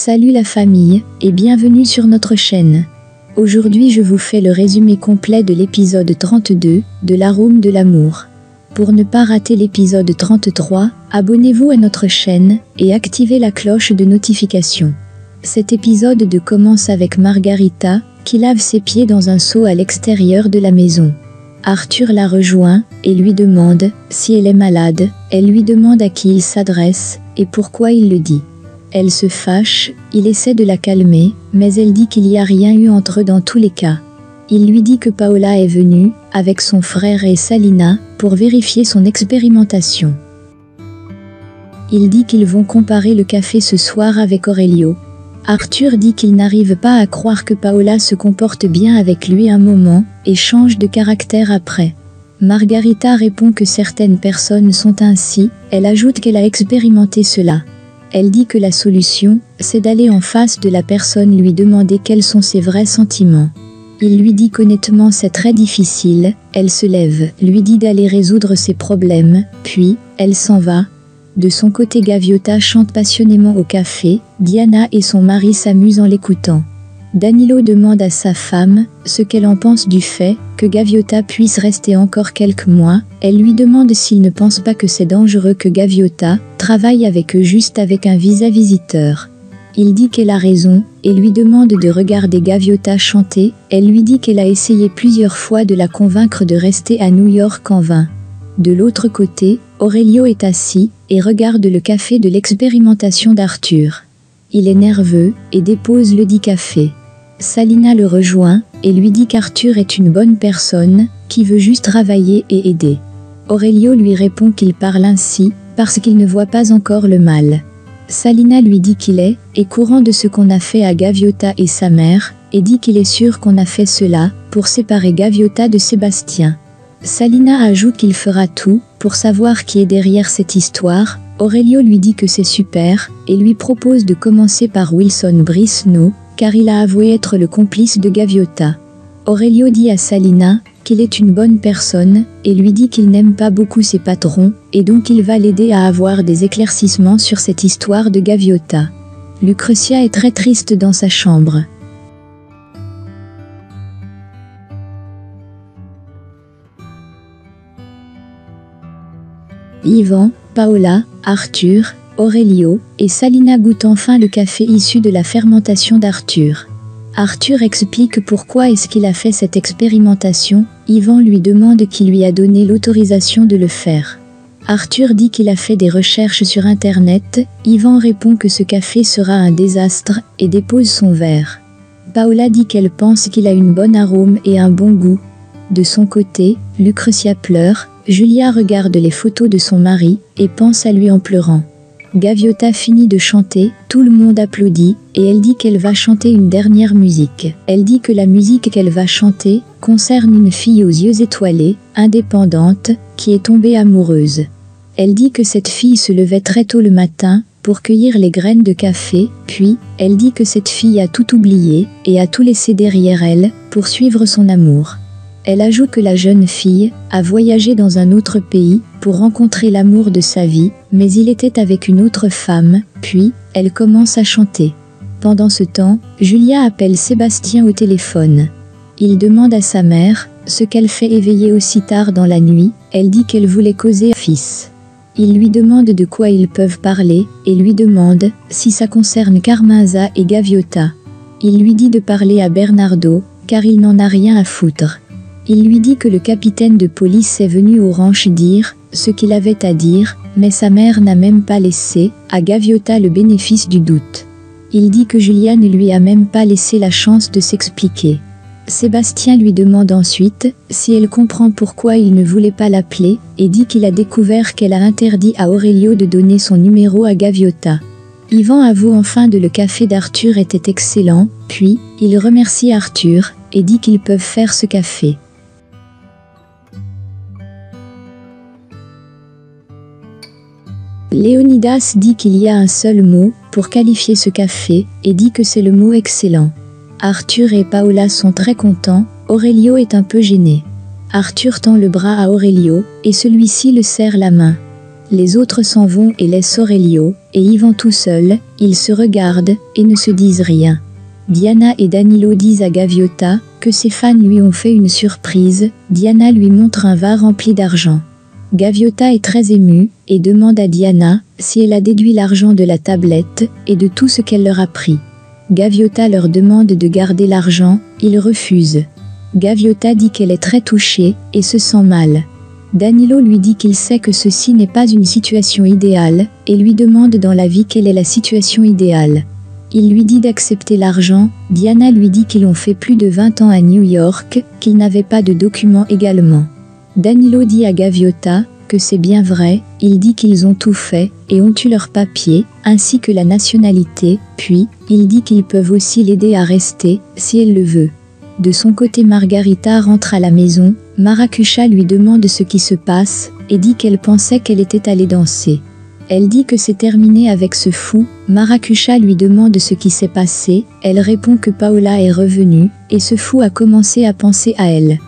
Salut la famille, et bienvenue sur notre chaîne. Aujourd'hui je vous fais le résumé complet de l'épisode 32, de l'arôme de l'amour. Pour ne pas rater l'épisode 33, abonnez-vous à notre chaîne, et activez la cloche de notification. Cet épisode commence avec Margarita, qui lave ses pieds dans un seau à l'extérieur de la maison. Arthur la rejoint, et lui demande si elle est malade. Elle lui demande à qui il s'adresse, et pourquoi il le dit. Elle se fâche, il essaie de la calmer, mais elle dit qu'il n'y a rien eu entre eux dans tous les cas. Il lui dit que Paola est venue, avec son frère et Salina, pour vérifier son expérimentation. Il dit qu'ils vont comparer le café ce soir avec Aurelio. Arthur dit qu'il n'arrive pas à croire que Paola se comporte bien avec lui un moment, et change de caractère après. Margarita répond que certaines personnes sont ainsi, elle ajoute qu'elle a expérimenté cela. Elle dit que la solution, c'est d'aller en face de la personne lui demander quels sont ses vrais sentiments. Il lui dit qu'honnêtement c'est très difficile, elle se lève, lui dit d'aller résoudre ses problèmes, puis, elle s'en va. De son côté Gaviota chante passionnément au café, Diana et son mari s'amusent en l'écoutant. Danilo demande à sa femme ce qu'elle en pense du fait que Gaviota puisse rester encore quelques mois. Elle lui demande s'il ne pense pas que c'est dangereux que Gaviota travaille avec eux juste avec un visa visiteur. Il dit qu'elle a raison et lui demande de regarder Gaviota chanter. Elle lui dit qu'elle a essayé plusieurs fois de la convaincre de rester à New York en vain. De l'autre côté, Aurelio est assis et regarde le café de l'expérimentation d'Arthur. Il est nerveux et dépose le dit café. Salina le rejoint et lui dit qu'Arthur est une bonne personne, qui veut juste travailler et aider. Aurelio lui répond qu'il parle ainsi, parce qu'il ne voit pas encore le mal. Salina lui dit qu'il est courant de ce qu'on a fait à Gaviota et sa mère, et dit qu'il est sûr qu'on a fait cela, pour séparer Gaviota de Sébastien. Salina ajoute qu'il fera tout, pour savoir qui est derrière cette histoire. Aurelio lui dit que c'est super, et lui propose de commencer par Wilson Brisno, car il a avoué être le complice de Gaviota. Aurelio dit à Salina qu'il est une bonne personne, et lui dit qu'il n'aime pas beaucoup ses patrons, et donc il va l'aider à avoir des éclaircissements sur cette histoire de Gaviota. Lucretia est très triste dans sa chambre. Ivan, Paola, Arthur, Aurelio et Salina goûtent enfin le café issu de la fermentation d'Arthur. Arthur explique pourquoi est-ce qu'il a fait cette expérimentation. Ivan lui demande qui lui a donné l'autorisation de le faire. Arthur dit qu'il a fait des recherches sur internet. Ivan répond que ce café sera un désastre et dépose son verre. Paola dit qu'elle pense qu'il a une bonne arôme et un bon goût. De son côté, Lucretia pleure. Julia regarde les photos de son mari et pense à lui en pleurant. Gaviota finit de chanter, tout le monde applaudit, et elle dit qu'elle va chanter une dernière musique. Elle dit que la musique qu'elle va chanter concerne une fille aux yeux étoilés, indépendante, qui est tombée amoureuse. Elle dit que cette fille se levait très tôt le matin pour cueillir les graines de café, puis, elle dit que cette fille a tout oublié et a tout laissé derrière elle pour suivre son amour. Elle ajoute que la jeune fille a voyagé dans un autre pays pour rencontrer l'amour de sa vie, mais il était avec une autre femme, puis elle commence à chanter. Pendant ce temps, Julia appelle Sébastien au téléphone. Il demande à sa mère ce qu'elle fait éveiller aussi tard dans la nuit. Elle dit qu'elle voulait causer à fils. Il lui demande de quoi ils peuvent parler et lui demande si ça concerne Carmenza et Gaviota. Il lui dit de parler à Bernardo, car il n'en a rien à foutre. Il lui dit que le capitaine de police est venu au ranch dire ce qu'il avait à dire, mais sa mère n'a même pas laissé à Gaviota le bénéfice du doute. Il dit que Julia ne lui a même pas laissé la chance de s'expliquer. Sébastien lui demande ensuite si elle comprend pourquoi il ne voulait pas l'appeler, et dit qu'il a découvert qu'elle a interdit à Aurelio de donner son numéro à Gaviota. Ivan avoue enfin que le café d'Arthur était excellent, puis il remercie Arthur et dit qu'ils peuvent faire ce café. Léonidas dit qu'il y a un seul mot pour qualifier ce café et dit que c'est le mot excellent. Arthur et Paola sont très contents, Aurelio est un peu gêné. Arthur tend le bras à Aurelio et celui-ci le serre la main. Les autres s'en vont et laissent Aurelio et Yvan tout seul. Ils se regardent et ne se disent rien. Diana et Danilo disent à Gaviota que ses fans lui ont fait une surprise. Diana lui montre un vase rempli d'argent. Gaviota est très émue et demande à Diana si elle a déduit l'argent de la tablette et de tout ce qu'elle leur a pris. Gaviota leur demande de garder l'argent, ils refusent. Gaviota dit qu'elle est très touchée et se sent mal. Danilo lui dit qu'il sait que ceci n'est pas une situation idéale et lui demande dans la vie quelle est la situation idéale. Il lui dit d'accepter l'argent. Diana lui dit qu'ils ont fait plus de 20 ans à New York, qu'ils n'avaient pas de documents également. Danilo dit à Gaviota que c'est bien vrai, il dit qu'ils ont tout fait et ont eu leurs papiers, ainsi que la nationalité, puis il dit qu'ils peuvent aussi l'aider à rester, si elle le veut. De son côté, Margarita rentre à la maison. Maracuja lui demande ce qui se passe et dit qu'elle pensait qu'elle était allée danser. Elle dit que c'est terminé avec ce fou. Maracuja lui demande ce qui s'est passé. Elle répond que Paola est revenue et ce fou a commencé à penser à elle.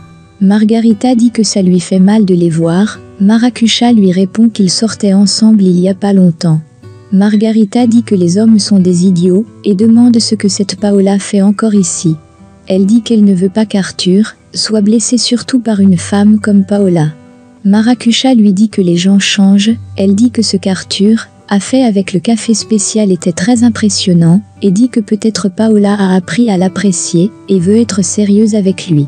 Margarita dit que ça lui fait mal de les voir. Maracuja lui répond qu'ils sortaient ensemble il y a pas longtemps. Margarita dit que les hommes sont des idiots et demande ce que cette Paola fait encore ici. Elle dit qu'elle ne veut pas qu'Arthur soit blessé, surtout par une femme comme Paola. Maracuja lui dit que les gens changent. Elle dit que ce qu'Arthur a fait avec le café spécial était très impressionnant et dit que peut-être Paola a appris à l'apprécier et veut être sérieuse avec lui.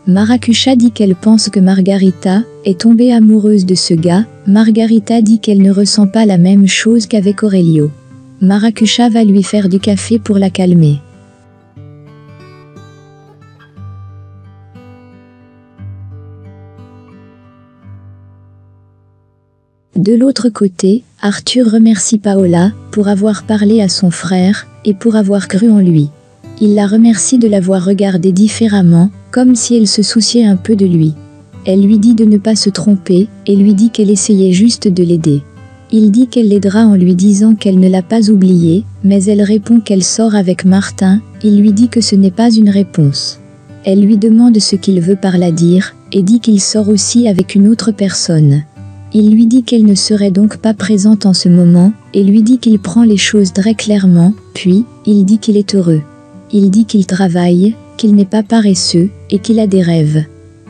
Maracuja dit qu'elle pense que Margarita est tombée amoureuse de ce gars. Margarita dit qu'elle ne ressent pas la même chose qu'avec Aurelio. Maracuja va lui faire du café pour la calmer. De l'autre côté, Arthur remercie Paola pour avoir parlé à son frère et pour avoir cru en lui. Il la remercie de l'avoir regardé différemment, comme si elle se souciait un peu de lui. Elle lui dit de ne pas se tromper et lui dit qu'elle essayait juste de l'aider. Il dit qu'elle l'aidera en lui disant qu'elle ne l'a pas oublié, mais elle répond qu'elle sort avec Martin. Il lui dit que ce n'est pas une réponse. Elle lui demande ce qu'il veut par là dire et dit qu'il sort aussi avec une autre personne. Il lui dit qu'elle ne serait donc pas présente en ce moment, et lui dit qu'il prend les choses très clairement, puis, il dit qu'il est heureux. Il dit qu'il travaille, qu'il n'est pas paresseux, et qu'il a des rêves.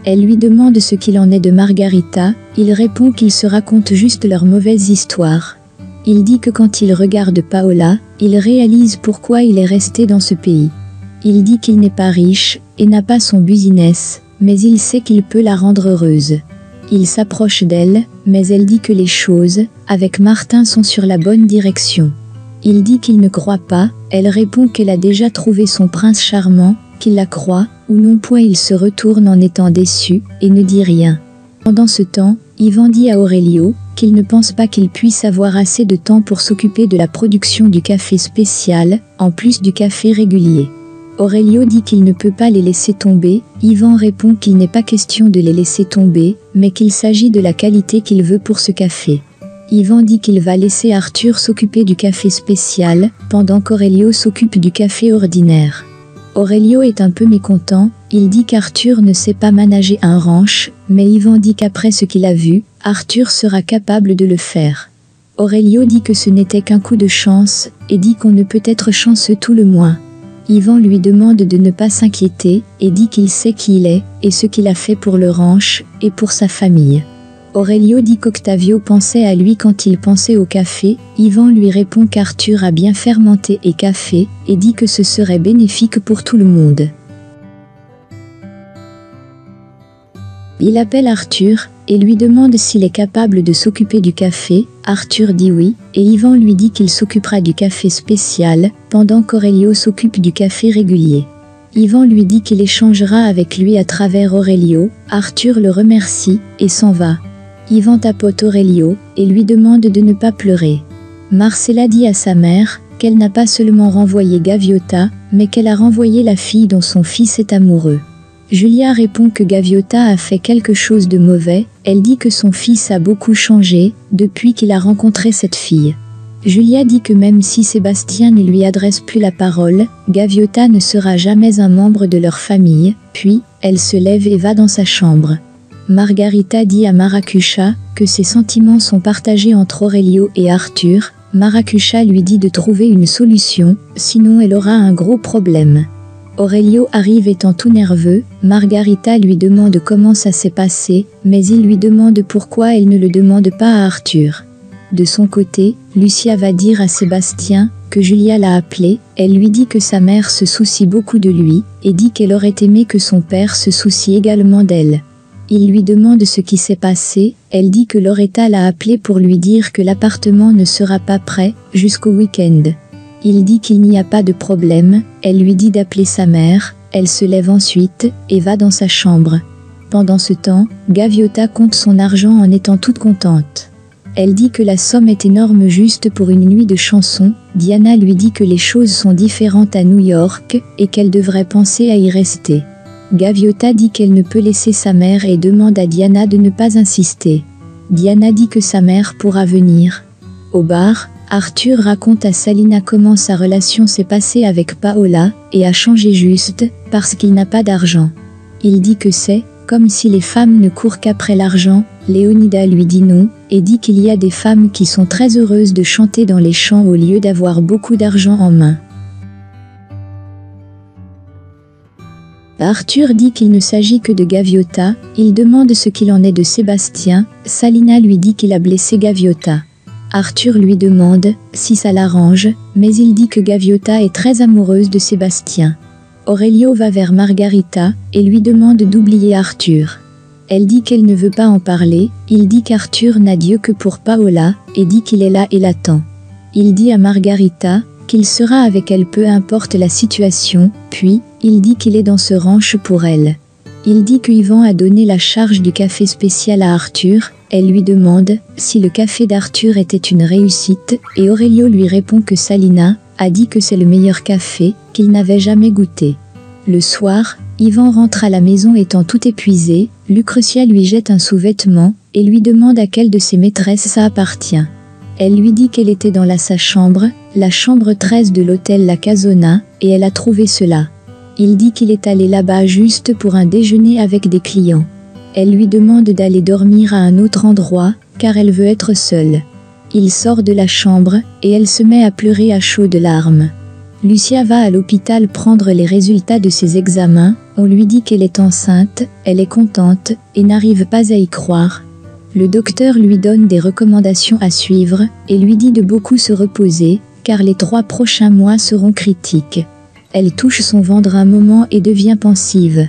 Elle lui demande ce qu'il en est de Margarita. Il répond qu'ils se racontent juste leurs mauvaises histoires. Il dit que quand il regarde Paola, il réalise pourquoi il est resté dans ce pays. Il dit qu'il n'est pas riche, et n'a pas son business, mais il sait qu'il peut la rendre heureuse. Il s'approche d'elle, mais elle dit que les choses, avec Martin, sont sur la bonne direction. Il dit qu'il ne croit pas. Elle répond qu'elle a déjà trouvé son prince charmant, qu'il la croit, ou non point. Il se retourne en étant déçu, et ne dit rien. Pendant ce temps, Yvan dit à Aurelio qu'il ne pense pas qu'il puisse avoir assez de temps pour s'occuper de la production du café spécial, en plus du café régulier. Aurelio dit qu'il ne peut pas les laisser tomber. Yvan répond qu'il n'est pas question de les laisser tomber, mais qu'il s'agit de la qualité qu'il veut pour ce café. Yvan dit qu'il va laisser Arthur s'occuper du café spécial, pendant qu'Aurelio s'occupe du café ordinaire. Aurelio est un peu mécontent. Il dit qu'Arthur ne sait pas manager un ranch, mais Yvan dit qu'après ce qu'il a vu, Arthur sera capable de le faire. Aurelio dit que ce n'était qu'un coup de chance, et dit qu'on ne peut être chanceux tout le moins. Yvan lui demande de ne pas s'inquiéter, et dit qu'il sait qui il est, et ce qu'il a fait pour le ranch, et pour sa famille. Aurelio dit qu'Octavio pensait à lui quand il pensait au café. Yvan lui répond qu'Arthur a bien fermenté et café, et dit que ce serait bénéfique pour tout le monde. Il appelle Arthur, et lui demande s'il est capable de s'occuper du café. Arthur dit oui, et Yvan lui dit qu'il s'occupera du café spécial, pendant qu'Aurelio s'occupe du café régulier. Yvan lui dit qu'il échangera avec lui à travers Aurelio. Arthur le remercie, et s'en va. Yvan tapote Aurelio, et lui demande de ne pas pleurer. Marcella dit à sa mère qu'elle n'a pas seulement renvoyé Gaviota, mais qu'elle a renvoyé la fille dont son fils est amoureux. Julia répond que Gaviota a fait quelque chose de mauvais. Elle dit que son fils a beaucoup changé depuis qu'il a rencontré cette fille. Julia dit que même si Sébastien ne lui adresse plus la parole, Gaviota ne sera jamais un membre de leur famille. Puis, elle se lève et va dans sa chambre. Margarita dit à Maracuja que ses sentiments sont partagés entre Aurelio et Arthur. Maracuja lui dit de trouver une solution, sinon elle aura un gros problème. Aurelio arrive étant tout nerveux, Margarita lui demande comment ça s'est passé, mais il lui demande pourquoi elle ne le demande pas à Arthur. De son côté, Lucia va dire à Sébastien que Julia l'a appelé, elle lui dit que sa mère se soucie beaucoup de lui, et dit qu'elle aurait aimé que son père se soucie également d'elle. Il lui demande ce qui s'est passé, elle dit que Loretta l'a appelé pour lui dire que l'appartement ne sera pas prêt jusqu'au week-end. Il dit qu'il n'y a pas de problème, elle lui dit d'appeler sa mère, elle se lève ensuite et va dans sa chambre. Pendant ce temps, Gaviota compte son argent en étant toute contente. Elle dit que la somme est énorme juste pour une nuit de chansons. Diana lui dit que les choses sont différentes à New York et qu'elle devrait penser à y rester. Gaviota dit qu'elle ne peut laisser sa mère et demande à Diana de ne pas insister. Diana dit que sa mère pourra venir. Au bar, Arthur raconte à Salina comment sa relation s'est passée avec Paola et a changé juste parce qu'il n'a pas d'argent. Il dit que c'est comme si les femmes ne courent qu'après l'argent. Léonida lui dit non et dit qu'il y a des femmes qui sont très heureuses de chanter dans les champs au lieu d'avoir beaucoup d'argent en main. Arthur dit qu'il ne s'agit que de Gaviota, il demande ce qu'il en est de Sébastien, Salina lui dit qu'il a blessé Gaviota. Arthur lui demande si ça l'arrange, mais il dit que Gaviota est très amoureuse de Sébastien. Aurelio va vers Margarita et lui demande d'oublier Arthur. Elle dit qu'elle ne veut pas en parler, il dit qu'Arthur n'a Dieu que pour Paola et dit qu'il est là et l'attend. Il dit à Margarita qu'il sera avec elle peu importe la situation, puis il dit qu'il est dans ce ranch pour elle. Il dit que Yvan a donné la charge du café spécial à Arthur, elle lui demande si le café d'Arthur était une réussite, et Aurelio lui répond que Salina a dit que c'est le meilleur café qu'il n'avait jamais goûté. Le soir, Yvan rentre à la maison étant tout épuisé, Lucretia lui jette un sous-vêtement et lui demande à quelle de ses maîtresses ça appartient. Elle lui dit qu'elle était dans sa chambre, la chambre 13 de l'hôtel La Casona, et elle a trouvé cela. Il dit qu'il est allé là-bas juste pour un déjeuner avec des clients. Elle lui demande d'aller dormir à un autre endroit, car elle veut être seule. Il sort de la chambre, et elle se met à pleurer à chaudes larmes. Lucia va à l'hôpital prendre les résultats de ses examens, on lui dit qu'elle est enceinte, elle est contente, et n'arrive pas à y croire. Le docteur lui donne des recommandations à suivre, et lui dit de beaucoup se reposer, car les 3 prochains mois seront critiques. Elle touche son ventre un moment et devient pensive.